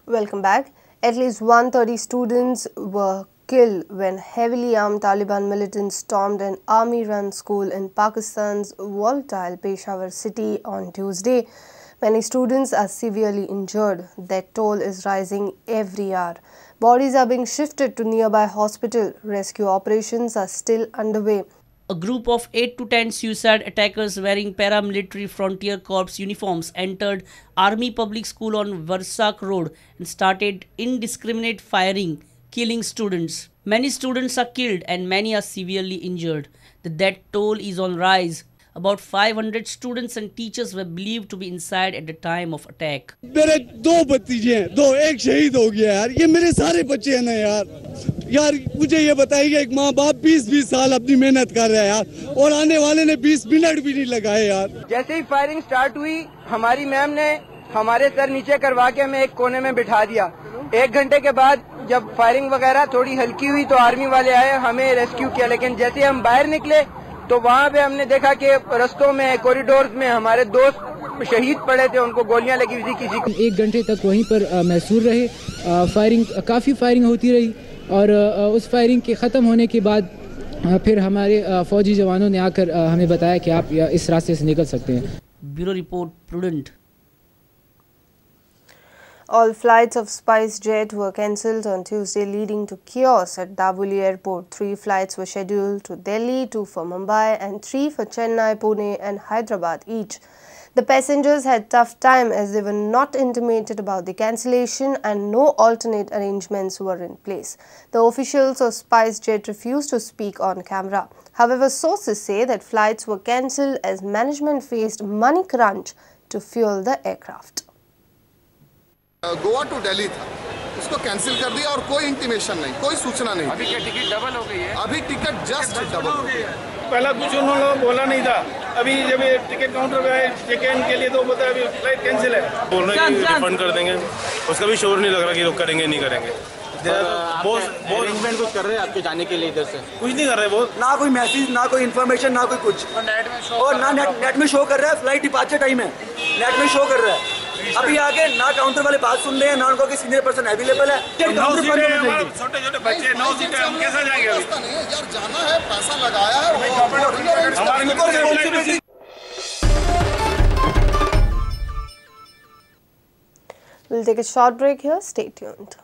Welcome back. At least 130 students were killed when heavily armed Taliban militants stormed an army-run school in Pakistan's volatile Peshawar city on Tuesday. Many students are severely injured. Their toll is rising every hour. Bodies are being shifted to nearby hospital. Rescue operations are still underway. A group of 8 to 10 suicide attackers wearing paramilitary Frontier Corps uniforms entered Army Public School on Varsak Road and started indiscriminate firing, killing students. Many students are killed and many are severely injured. The death toll is on rise. About 500 students and teachers were believed to be inside at the time of attack. मेरे दो भतीजे हैं, एक शहीद हो गया यार। ये मेरे सारे बच्चे हैं ना यार मुझे ये बताइए, एक माँ बाप 20-20 साल अपनी मेहनत कर रहा है यार, और आने वाले ने 20 मिनट भी नहीं लगाए यार। जैसे ही फायरिंग स्टार्ट हुई, हमारी मैम ने हमारे सर नीचे करवा के हमें एक कोने में बिठा दिया। 1 घंटे के बाद जब फायरिंग वगैरह थोड़ी हल्की हुई तो आर्मी वाले आए, हमें रेस्क्यू किया। लेकिन जैसे हम बाहर निकले तो वहाँ पे हमने देखा कि रस्तों में, कॉरिडोर्स में हमारे दोस्त शहीद पड़े थे, उनको गोलियां लगी हुई थी किसी को। 1 घंटे तक वहीं पर महसूर रहे। काफ़ी फायरिंग होती रही और उस फायरिंग के ख़त्म होने के बाद फिर हमारे फौजी जवानों ने आकर हमें बताया कि आप इस रास्ते से निकल सकते हैं। Bureau report prudent. All flights of SpiceJet were cancelled on Tuesday, leading to chaos at Dabuli Airport. 3 flights were scheduled to Delhi, 2 for Mumbai and 3 for Chennai, Pune and Hyderabad each. The passengers had tough time as they were not intimated about the cancellation and no alternate arrangements were in place. The officials of SpiceJet refused to speak on camera. However, sources say that flights were cancelled as management faced money crunch to fuel the aircraft. Goa to Delhi था, उसको cancel कर दिया और कोई intimation नहीं, कोई सूचना नहीं। अभी क्या टिकट डबल हो गई है? अभी टिकट जस्ट डबल हो गई है। पहला कुछ उन्होंने बोला नहीं था, अभी जब टिकट काउंटर पे आए चेक इन के लिए तो पता अभी फ्लाइट कैंसिल है। बोल रहे हैं कि रिफंड कर देंगे, उसका भी श्योर नहीं लग रहा कि लोग करेंगे नहीं करेंगे। अरेंजमेंट कुछ कर रहे हैं आपके जाने के लिए इधर से? कुछ नहीं कर रहे, बहुत ना कोई मैसेज, ना कोई इन्फॉर्मेशन, ना कोई कुछ। और ना नेट में शो कर रहा है, फ्लाइट डिपार्चर टाइम है, नेट में शो कर रहा है। अभी आगे ना काउंटर वाले बात सुन रहे हैं, ना उनको सीनियर पर्सन अवेलेबल है। छोटे छोटे बच्चे 9 सीटें, हम कैसे जाएंगे? यार जाना है, पैसा लगाया है। We'll take a short break here. Stay tuned.